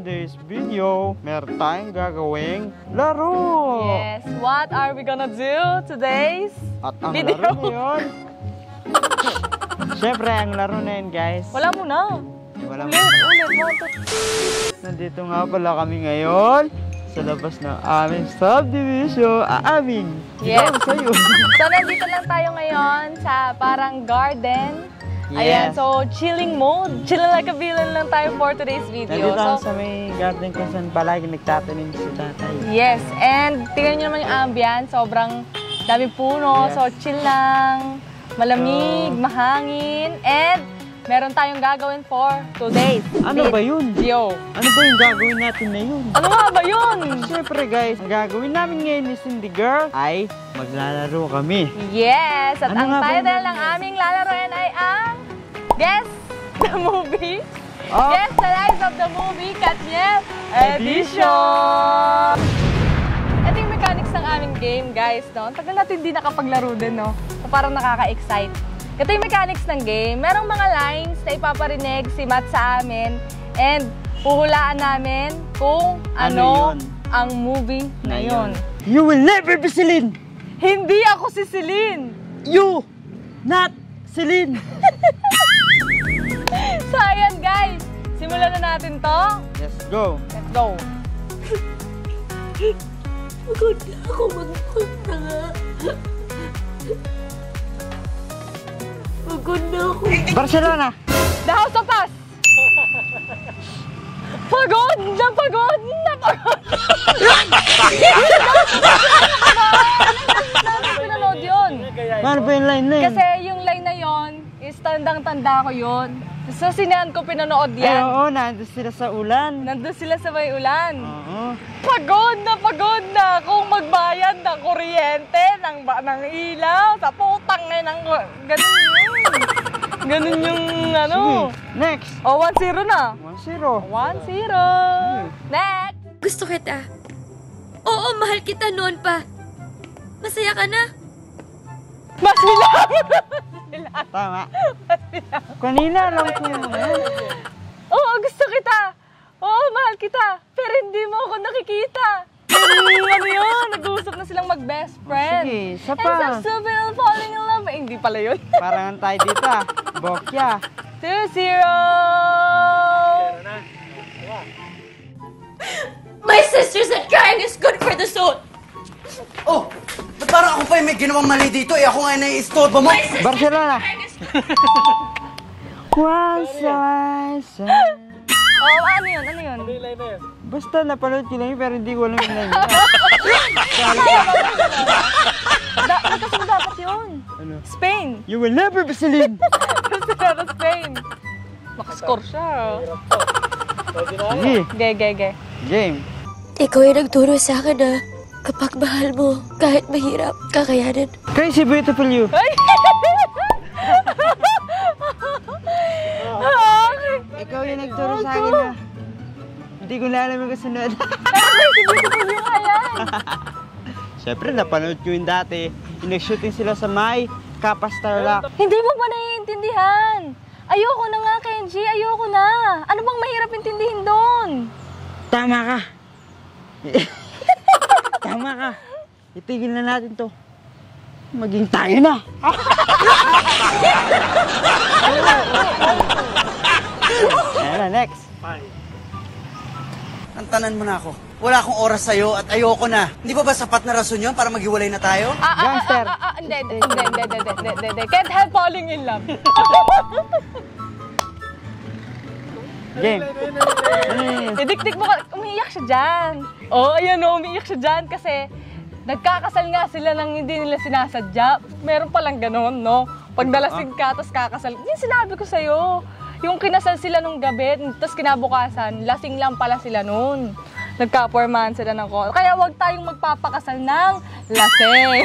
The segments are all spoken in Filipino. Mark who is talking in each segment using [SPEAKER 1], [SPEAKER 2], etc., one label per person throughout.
[SPEAKER 1] today's video, meron tayong gagawing laro.
[SPEAKER 2] Yes, what are we gonna do today's
[SPEAKER 1] At ang
[SPEAKER 2] video?
[SPEAKER 1] laro na yun, syempre ang laro na yun guys.
[SPEAKER 2] Wala muna. Ulit.
[SPEAKER 1] Nandito nga pala kami ngayon sa labas ng aming subdivision.
[SPEAKER 2] Yes.
[SPEAKER 1] Sa'yo.
[SPEAKER 2] So, nandito lang tayo ngayon sa parang garden. Ayan,
[SPEAKER 1] Yes.
[SPEAKER 2] so chilling mode. Chilling like a villain lang tayo for today's video.
[SPEAKER 1] Nandito
[SPEAKER 2] So,
[SPEAKER 1] sa may garden kung saan palagi nagtatanim si tatay.
[SPEAKER 2] yes, and tingnan nyo naman yung ambience. Sobrang dami puno,
[SPEAKER 1] Yes.
[SPEAKER 2] so chill lang, malamig,
[SPEAKER 1] So,
[SPEAKER 2] mahangin, and meron tayong gagawin for today's
[SPEAKER 1] Ano ba yun?
[SPEAKER 2] video.
[SPEAKER 1] Ano ba yung gagawin natin na yun?
[SPEAKER 2] Ano nga ba yun?
[SPEAKER 1] Siyempre guys, ang gagawin namin ngayon ni Cindy Girl ay maglalaro kami.
[SPEAKER 2] Yes, at
[SPEAKER 1] Ano
[SPEAKER 2] ang
[SPEAKER 1] nga ba
[SPEAKER 2] title
[SPEAKER 1] yun?
[SPEAKER 2] ng aming lalaroin ay ang Guess the Movie.
[SPEAKER 1] Oh.
[SPEAKER 2] Guess the Lives of the Movie Katniel Edition! Ito yung mechanics ng aming game, guys. No? Ang tagal natin hindi nakapaglaro din, no? So, parang nakaka-excite. Ito yung mechanics ng game. Merong mga lines na ipaparinig si Matt sa amin and puhulaan namin kung ano
[SPEAKER 1] yun?
[SPEAKER 2] ang movie na yun.
[SPEAKER 1] You will never be Celine!
[SPEAKER 2] Hindi ako si Celine!
[SPEAKER 1] You! Not Celine!
[SPEAKER 2] So, ayan guys. Simulan na natin to.
[SPEAKER 1] Let's go!
[SPEAKER 2] Let's go.
[SPEAKER 3] Pagod na ako magpunta nga. Pagod na ako.
[SPEAKER 1] Barcelona!
[SPEAKER 2] The House of Us! Pagod na pagod na pagod! Ano pinanood yun?
[SPEAKER 1] Paano ba yung line na yun?
[SPEAKER 2] Kasi yung line na yon is tandang-tanda ko yun. So, sinehan ko pinanood
[SPEAKER 1] Ay,
[SPEAKER 2] yan.
[SPEAKER 1] oo, nandun sila sa ulan.
[SPEAKER 2] Nandun sila sa may ulan.
[SPEAKER 1] Oo.
[SPEAKER 2] Pagod na akong magbayad ng kuryente, ng ilaw, sa putang ng ganun yun. Ganun yung ano.
[SPEAKER 1] Sige, next!
[SPEAKER 2] O, 1-0 na.
[SPEAKER 1] 1-0.
[SPEAKER 2] 1-0. Next!
[SPEAKER 3] Gusto kita. Oo, mahal kita noon pa. Masaya ka na?
[SPEAKER 2] Mas bilang!
[SPEAKER 1] Tama. Kanina lang ko yun.
[SPEAKER 2] Oo, gusto kita. Oo, mahal kita. Pero hindi mo ako nakikita. Ano yun? Nag-uusap na silang mag-best friend.
[SPEAKER 1] Sige, isa
[SPEAKER 2] And
[SPEAKER 1] pa.
[SPEAKER 2] so stupid falling in love. Eh, hindi pala yun.
[SPEAKER 1] Parangan tayo dito ah. Bokya.
[SPEAKER 2] 2-0!
[SPEAKER 3] My sister said crying is good for the soul.
[SPEAKER 4] Oh! Ba't parang ako pa yung may ginawang mali dito? Eh, ako nga nai-istorbo mo!
[SPEAKER 1] Barcelona! Once I said...
[SPEAKER 2] Oo, ano yun? Ano yun?
[SPEAKER 1] Basta napanood ko lang yun, pero hindi ko alam yung line.
[SPEAKER 2] Nagkasunod dapat yun.
[SPEAKER 1] Ano?
[SPEAKER 2] Spain.
[SPEAKER 1] You will never be Celine!
[SPEAKER 2] Gusto na Spain. Makascore siya.
[SPEAKER 1] Sige,
[SPEAKER 2] Ge.
[SPEAKER 3] Ikaw
[SPEAKER 1] game.
[SPEAKER 3] yung nagturo sa akin na kapag mahal mo, kahit mahirap, kakayanin.
[SPEAKER 1] Crazy Beautiful You.
[SPEAKER 2] Ay!
[SPEAKER 1] Ikaw yung nagturo sa akin na hindi ko na alam yung kasunod.
[SPEAKER 2] Si Beautiful yung ayan.
[SPEAKER 1] Siyempre, napanood ko yun dati. Nag-shooting sila sa may Kappa Starlock.
[SPEAKER 2] Hindi mo pa naiintindihan. Ayoko na nga, Kenji. Ayoko na. Ano bang mahirap intindihin doon?
[SPEAKER 1] Tama ka. Tama ka. Itigil na natin to. Maging tayo na. Ayan na, next.
[SPEAKER 4] Antanan mo na ako. Wala akong oras sa'yo at ayoko na. Hindi ba sapat na rason yun para maghiwalay na tayo?
[SPEAKER 1] Gangster.
[SPEAKER 2] Hindi. Can't help falling in love.
[SPEAKER 1] Game.
[SPEAKER 2] Idikdik mo ka. Umiiyak siya dyan. Oo, ayan o. Umiiyak siya dyan kasi nagkakasal nga sila nang hindi nila sinasadya. Meron palang ganon, no? Pag nalasing ka, tapos kakasal. Yung sinabi ko sa'yo. Yung kinasal sila nung gabi, tapos kinabukasan, lasing lang pala sila noon. Nagka-formahan sila ng call. Kaya wag tayong magpapakasal ng lasing.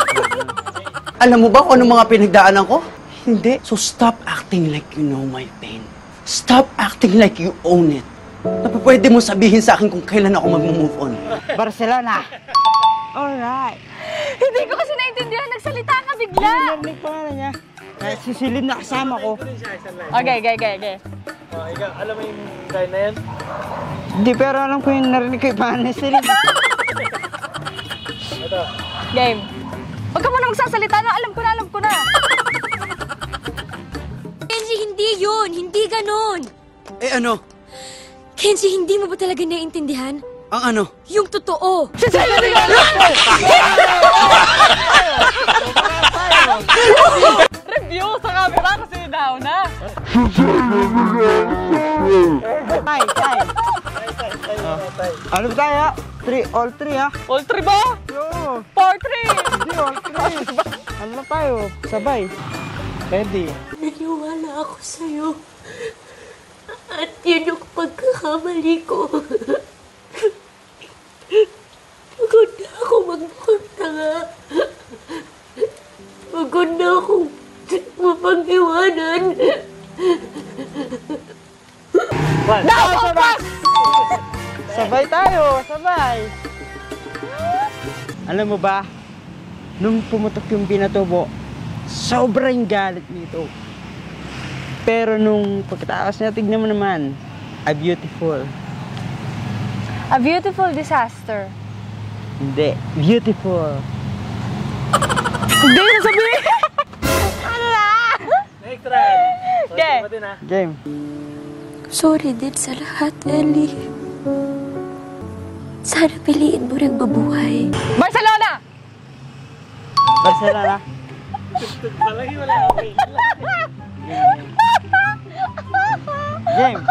[SPEAKER 4] Alam mo ba kung anong mga pinagdaanan ko? Hindi. So stop acting like you know my pain. Stop acting like you own it. Pwede mo sabihin sa akin kung kailan ako mag-move on.
[SPEAKER 1] Barcelona. Alright.
[SPEAKER 2] Hindi ko kasi naintindihan. Nagsalita ka bigla.
[SPEAKER 1] Narinig pa nga niya. Kahit si Celine na kasama ko.
[SPEAKER 2] Okay.
[SPEAKER 5] Ikaw, alam mo yung line na yan?
[SPEAKER 1] Hindi, pero alam ko yung narinig ko yung pangalan ni Celine.
[SPEAKER 5] Ito.
[SPEAKER 2] Game. Huwag ka muna magsasalita na. Alam ko na.
[SPEAKER 3] Kenji, hindi yun. Hindi ganon.
[SPEAKER 4] Eh ano?
[SPEAKER 3] Kenji, hindi mo ba talaga naiintindihan?
[SPEAKER 4] Ang ano?
[SPEAKER 3] Yung totoo.
[SPEAKER 2] Review sa camera kasi daw na.
[SPEAKER 1] Tay. Ano ba tayo? All three ha?
[SPEAKER 2] All three ba?
[SPEAKER 1] Oo.
[SPEAKER 2] 4-3.
[SPEAKER 1] Hindi, all three. Ano na tayo? Sabay. Ready.
[SPEAKER 3] Naniwala ako sa'yo. At yun yung pagkakamali ko. Pagod na ako magmukhang tanga. Pagod na akong mapag-iwanan.
[SPEAKER 1] Sabay tayo, sabay. Alam mo ba, nung pumutok yung pinatubo, sobrang galit nito. Pero nung pagkatapos niya, tignan mo naman, a beautiful.
[SPEAKER 2] A beautiful disaster.
[SPEAKER 1] Hindi, beautiful.
[SPEAKER 2] Hindi na sabihin. Ano na?
[SPEAKER 5] Next round.
[SPEAKER 2] Okay.
[SPEAKER 5] Pati na.
[SPEAKER 1] Game.
[SPEAKER 3] Sorry din sa lahat, Ellie. Sana piliin mo rin mabuhay.
[SPEAKER 2] Barcelona!
[SPEAKER 1] Barcelona.
[SPEAKER 5] Malaki wala okay.
[SPEAKER 1] Game.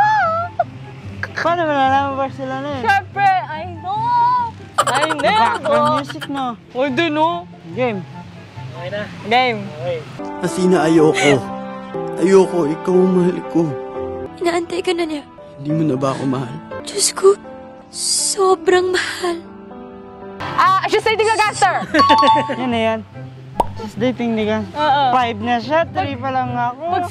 [SPEAKER 1] Paano mo nalaman Barcelona yun?
[SPEAKER 2] Siyempre, I know.
[SPEAKER 1] Background music, no?
[SPEAKER 2] O, hindi no.
[SPEAKER 1] Game.
[SPEAKER 5] Okay na.
[SPEAKER 2] Game.
[SPEAKER 5] Okay.
[SPEAKER 4] Hasina, ayoko. Ayoko, ikaw ang mahal ko.
[SPEAKER 3] Inaantay ka na niya.
[SPEAKER 4] Hindi mo na ba ako mahal?
[SPEAKER 3] Diyos ko, sobrang mahal.
[SPEAKER 2] She's dating a gangster.
[SPEAKER 1] Yan na yan. She's dating nigga.
[SPEAKER 2] Oo.
[SPEAKER 1] 5 na siya, 3 pa lang ako.
[SPEAKER 2] Pag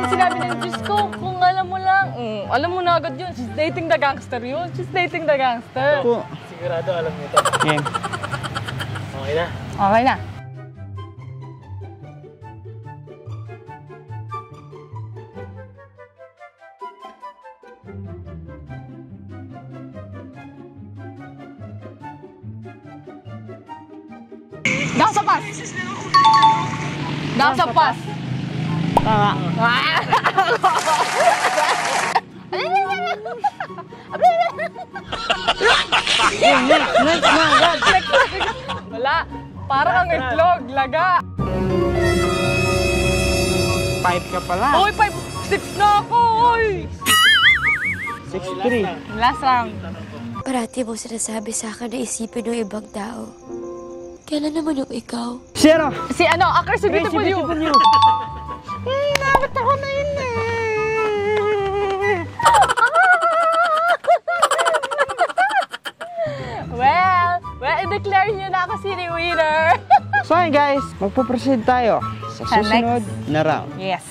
[SPEAKER 2] sinabi ng Diyos ko, kung alam mo lang, alam mo na agad yun. She's dating the gangster yun. She's dating the gangster.
[SPEAKER 5] Sigurado alam niyo ito.
[SPEAKER 1] Game.
[SPEAKER 5] Okay na.
[SPEAKER 2] Okay na. Nasa pas! Nasa pas!
[SPEAKER 1] Tama.
[SPEAKER 2] Wala. Parang ang itlog, laga.
[SPEAKER 1] 5 ka pala.
[SPEAKER 2] Uy, 5-6 na ako, uy!
[SPEAKER 1] 6-3.
[SPEAKER 2] Last round.
[SPEAKER 3] Parati mo sinasabi sa akin na isipin ng ibang tao. Kailan naman yung ikaw?
[SPEAKER 1] Zero.
[SPEAKER 2] Si ano, a Crazy Beautiful You.
[SPEAKER 1] Dapat ako na yun eh.
[SPEAKER 2] Well, i-declare nyo na ako sini winner.
[SPEAKER 1] So ayun guys, magpo-proceed tayo sa susunod na round.
[SPEAKER 2] Yes.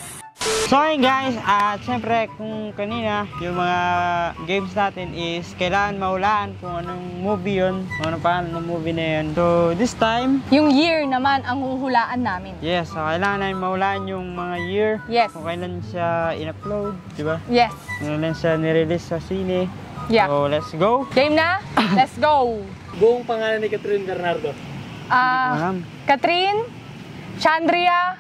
[SPEAKER 1] So ayun guys, at syempre kung kanina yung mga games natin is kailangan mahulaan kung anong movie yun, kung anong pangalan ng movie na yun. So this time,
[SPEAKER 2] Yung year naman ang huhulaan namin.
[SPEAKER 1] yes, so kailangan namin mahulaan yung mga year.
[SPEAKER 2] Yes.
[SPEAKER 1] Kung kailan siya in-upload, di ba?
[SPEAKER 2] Yes.
[SPEAKER 1] Kung kailan siya nirelease sa sine.
[SPEAKER 2] Yeah.
[SPEAKER 1] So let's go.
[SPEAKER 2] Game na? Let's go.
[SPEAKER 5] Buong pangalan ni Catherine Bernardo.
[SPEAKER 1] Alam.
[SPEAKER 2] Catherine, Chandria,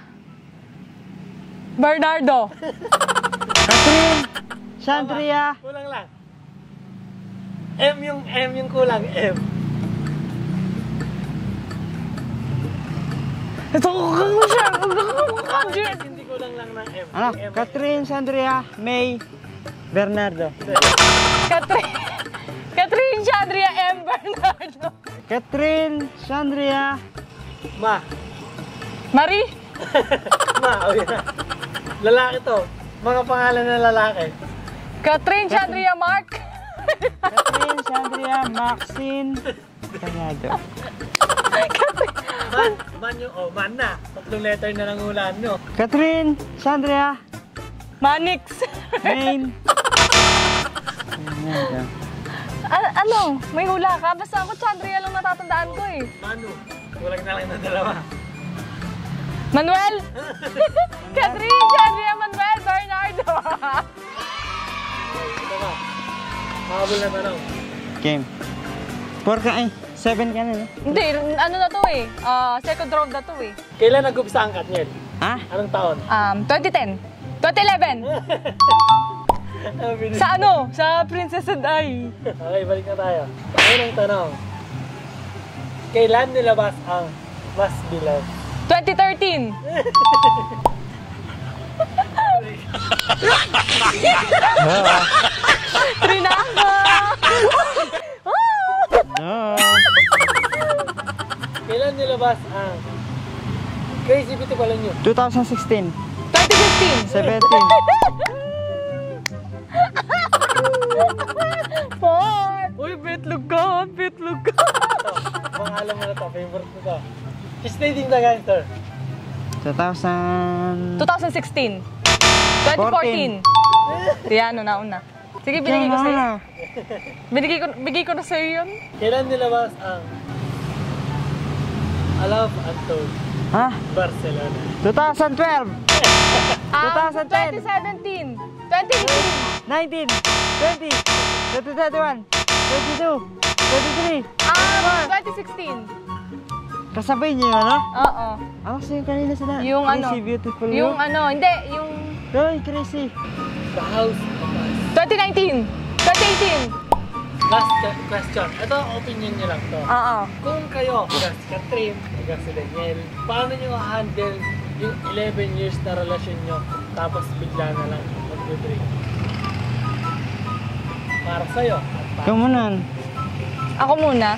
[SPEAKER 2] Bernardo.
[SPEAKER 1] Catherine, Chandria.
[SPEAKER 5] Kulang lang. M yung kulang. M.
[SPEAKER 2] Ito ko siya.
[SPEAKER 5] Hindi kulang lang ng M.
[SPEAKER 1] Ano?
[SPEAKER 5] Yung M.
[SPEAKER 1] Catherine, Chandria, May, Bernardo.
[SPEAKER 2] Catherine, Chandria, M. Bernardo.
[SPEAKER 1] Catherine, Chandria,
[SPEAKER 5] Ma.
[SPEAKER 2] Marie.
[SPEAKER 5] Ma, o yun na. Lalaki to. Mga pangalan na lalaki.
[SPEAKER 2] Catherine, Chandria, Mark.
[SPEAKER 1] Catherine, Chandria, Maxine, Bernardo.
[SPEAKER 5] Man yung, man na. Tatlong letter na lang hulaan nyo.
[SPEAKER 1] Catherine, Chandria,
[SPEAKER 2] Manix.
[SPEAKER 1] Maine. Bernardo.
[SPEAKER 2] Ano? May hula ka? Basta ako, Chandria lang natatandaan ko eh.
[SPEAKER 5] Manu. Kulang na lang na dalawa.
[SPEAKER 2] Manuel. Catherine, Chandria, Manuel, Bernardo.
[SPEAKER 5] Habol na tanong.
[SPEAKER 1] Game. 4 ka eh. 7 ka na, no?
[SPEAKER 2] Hindi, ano na to eh. Second round na to eh.
[SPEAKER 5] Kailan nag-umpisa ang Katniel?
[SPEAKER 1] Ha?
[SPEAKER 5] Anong taon?
[SPEAKER 2] 2010. 2011. Sa ano? Sa Princess and I.
[SPEAKER 5] Okay, balik na tayo. Unang tanong. Kailan nilabas ang Mas Beloved?
[SPEAKER 2] 2013. Trinanga!
[SPEAKER 1] No.
[SPEAKER 5] Kailan nilabas ang Crazy Beautiful and You?
[SPEAKER 1] 2016.
[SPEAKER 2] 2015.
[SPEAKER 1] 17.
[SPEAKER 2] Four. Uy, bitlog ka. Bitlog ka.
[SPEAKER 5] Ito, mga alam mo na to, favorite ko to. She's Dating the Gangster.
[SPEAKER 2] 2016. 2014. Riano na una. Sige, binigay ko sa'yo. Bigay ko na sa'yo yun.
[SPEAKER 5] Kailan nilabas ang A Love Untold
[SPEAKER 1] Ha?
[SPEAKER 5] Barcelona?
[SPEAKER 1] 2012. 2010.
[SPEAKER 2] 2017. 2018.
[SPEAKER 1] 19. 20. 2021. 22. 23.
[SPEAKER 2] 2016.
[SPEAKER 1] Kasabay niyo yun, ano?
[SPEAKER 2] Oo.
[SPEAKER 1] Ako sa'yo kanina sila.
[SPEAKER 2] Yung ano?
[SPEAKER 1] Crazy Beautiful You.
[SPEAKER 2] Yung ano, hindi. Yung
[SPEAKER 1] Uy, crazy.
[SPEAKER 5] The House of Us.
[SPEAKER 2] 2019. 2018.
[SPEAKER 5] Last question. Ito, opinion niyo lang to.
[SPEAKER 2] Oo.
[SPEAKER 5] Kung kayo, si Katrin, si Daniel, paano niyo handle yung 11 years na relasyon niyo tapos bigla na lang mag-break? Para sa'yo.
[SPEAKER 1] Kamunan.
[SPEAKER 2] Ako muna.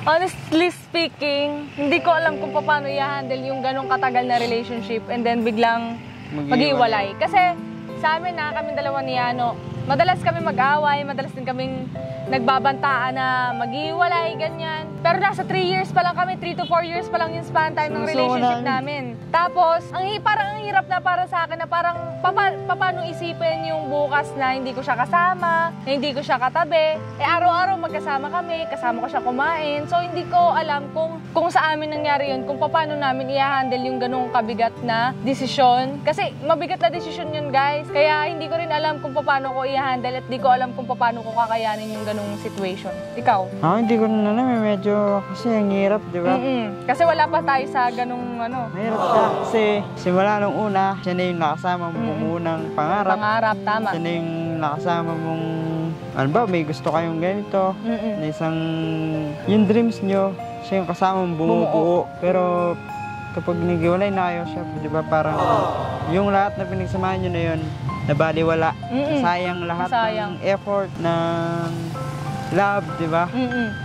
[SPEAKER 2] Honestly speaking, hindi ko alam kung paano i-handle yung ganong katagal na relationship and then biglang mag-iwalay. Kasi sa amin na kami dalawa ni Yano, madalas kami mag-away, madalas din kaming nagbabantaan na mag-iwalay, ganyan. Pero nasa 3 years pa lang kami, 3 to 4 years pa lang yung span time ng relationship namin. Tapos, parang ang hirap na para sa akin na parang paano isipin yung bukas na hindi ko siya kasama, na hindi ko siya katabi. Araw-araw magkasama kami, kasama ko siya kumain. So, hindi ko alam kung sa amin nangyari yun, kung paano namin i-handle yung ganung kabigat na desisyon. Kasi mabigat na desisyon yun, guys. Kaya hindi ko rin alam kung paano ko i-handle at di ko alam kung paano ko kakayanin yung ganung situation. Ikaw?
[SPEAKER 1] Hindi ko na alam. Medyo kasi ang hirap, di ba?
[SPEAKER 2] Kasi wala pa tayo sa ganung ano.
[SPEAKER 1] Mahirap siya. Kasi simula nung una, siya na yung nakasama mong unang pangarap.
[SPEAKER 2] Pangarap, tama.
[SPEAKER 1] Siya na yung nakasama mong, ano ba, may gusto kayong ganito. Na isang, yung dreams nyo, siya yung kasama mong bumubuo. Pero kapag nag-iwalay na kayo, siya, di ba, parang yung lahat na pinagsamahan nyo na yun, nabaliwala. Sayang lahat ng effort, ng love, di ba?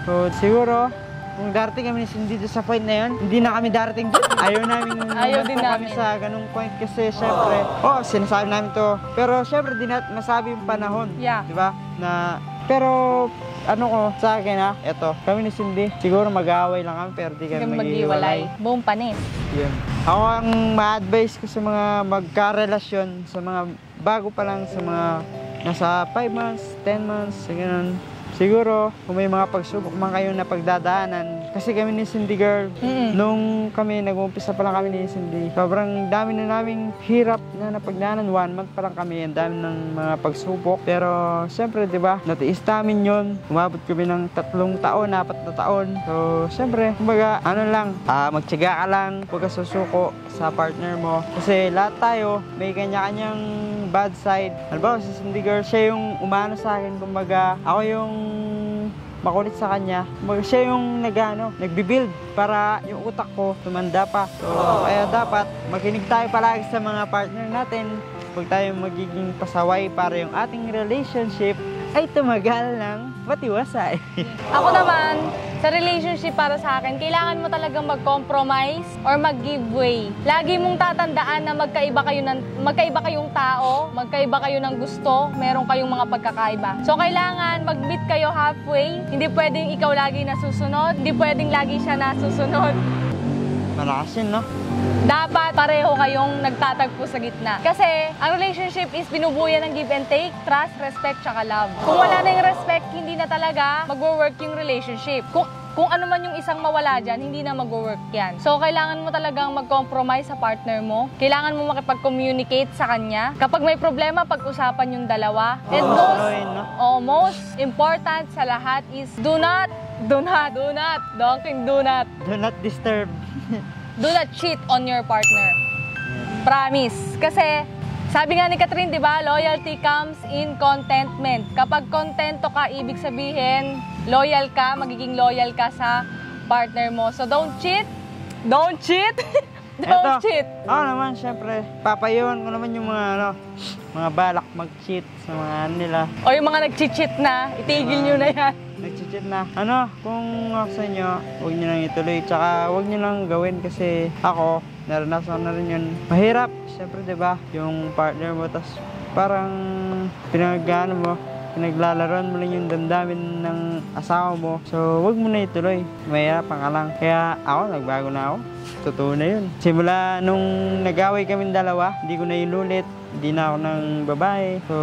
[SPEAKER 1] So, siguro, kung darating kami dito sa point na yun, hindi na kami darating doon. Ayaw din namin sa ganung point kasi syempre, sinasabi namin to. Pero syempre, di natin masabi yung panahon.
[SPEAKER 2] Yeah.
[SPEAKER 1] Di ba? Pero, ano ko, sa akin eto, kami ni Cindy, siguro mag-aaway lang kami, pero di kami mag-iwalay.
[SPEAKER 2] Buong panis.
[SPEAKER 1] Yun. Ako ang ma-advise ko sa mga magka-relasyon, sa mga bago pa lang, sa mga nasa 5 months, 10 months, ganun. Siguro, kung may mga pagsubok man kayo na pagdadaanan, kasi kami ni Cindy girl, nung kami, nag-uumpisa pa lang kami ni Cindy, sobrang dami na naming hirap na napagdaanan, 1 month pa lang kami, ang dami ng mga pagsubok. Pero, siyempre, di ba, natiis namin yun, umabot kami ng 3 taon, 4 na taon. So, siyempre, kumbaga, magtiyaga ka lang, huwag ka susuko sa partner mo. Kasi lahat tayo, may kanya-kanyang bad side. Halimbawa, si Cindy girl, siya yung umano sa akin, kumbaga, ako yung makulit sa kanya. Siya yung nagbibuild para yung utak ko tumanda pa. So, kaya dapat makinig tayo palagi sa mga partner natin. Huwag tayo magiging pasaway para yung ating relationship ay tumagal ng matiwasay.
[SPEAKER 2] Ako naman, sa relationship para sa akin, kailangan mo talagang mag-compromise or mag-give way. Lagi mong tatandaan na magkaiba kayong tao, magkaiba kayo ng gusto, meron kayong mga pagkakaiba. So, kailangan mag-meet kayo halfway. Hindi pwedeng ikaw lagi nasusunod, hindi pwedeng lagi siya nasusunod.
[SPEAKER 1] Malakas yun, no?
[SPEAKER 2] Dapat pareho kayong nagtatagpo sa gitna. Kasi ang relationship is binubuyan ng give and take, trust, respect, tsaka love. Kung wala na yung respect, hindi na talaga mag-work yung relationship. Kung kung ano man yung isang mawala dyan, hindi na mag-work yan. So, kailangan mo talagang mag-compromise sa partner mo. Kailangan mo makipag-communicate sa kanya. Kapag may problema, pag-usapan yung dalawa. And most important sa lahat is do not
[SPEAKER 1] Do not disturb.
[SPEAKER 2] do not cheat on your partner. Promise. Kasi, sabi nga ni Catherine, di ba, loyalty comes in contentment. Kapag kontento ka, ibig sabihin, loyal ka, magiging loyal ka sa partner mo. So, don't cheat. Don't cheat. Don't cheat.
[SPEAKER 1] Naman, syempre, papayuhan ko naman yung mga, mga balak mag-cheat sa mga nila.
[SPEAKER 2] O yung mga nag-cheat na, itigil nyo na yan.
[SPEAKER 1] Nag-cheat na. Kung ako sa inyo, huwag nyo lang ituloy. Tsaka huwag nyo lang gawin kasi ako, naranasan na rin yun. Mahirap, syempre, diba? Yung partner mo, tas parang pinaglalaroan mo lang yung damdamin ng asawa mo. So, huwag mo na ituloy. Mahirapan ka lang. Kaya ako, nagbago na ako. Totoo na yun. Simula nung nag-away kaming dalawa, hindi ko na inulit. Hindi na ako ng babae. So,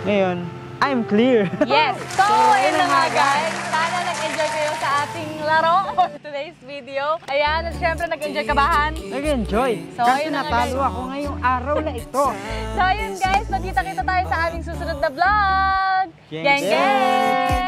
[SPEAKER 1] ngayon, I'm clear.
[SPEAKER 2] Yes. So, ayun na nga guys. Sana nag-enjoy kayo sa ating laro for today's video. Ayan, at syempre nag-enjoy ka ba, Han?
[SPEAKER 1] Nag-enjoy.
[SPEAKER 2] So,
[SPEAKER 1] Kasi
[SPEAKER 2] ayun na nga,
[SPEAKER 1] natalo
[SPEAKER 2] guys.
[SPEAKER 1] ako ngayong araw na ito.
[SPEAKER 2] So, ayun guys. Magkita-kita tayo sa aming susunod na vlog.
[SPEAKER 1] Geng,
[SPEAKER 2] Geng,
[SPEAKER 1] geng!
[SPEAKER 2] geng!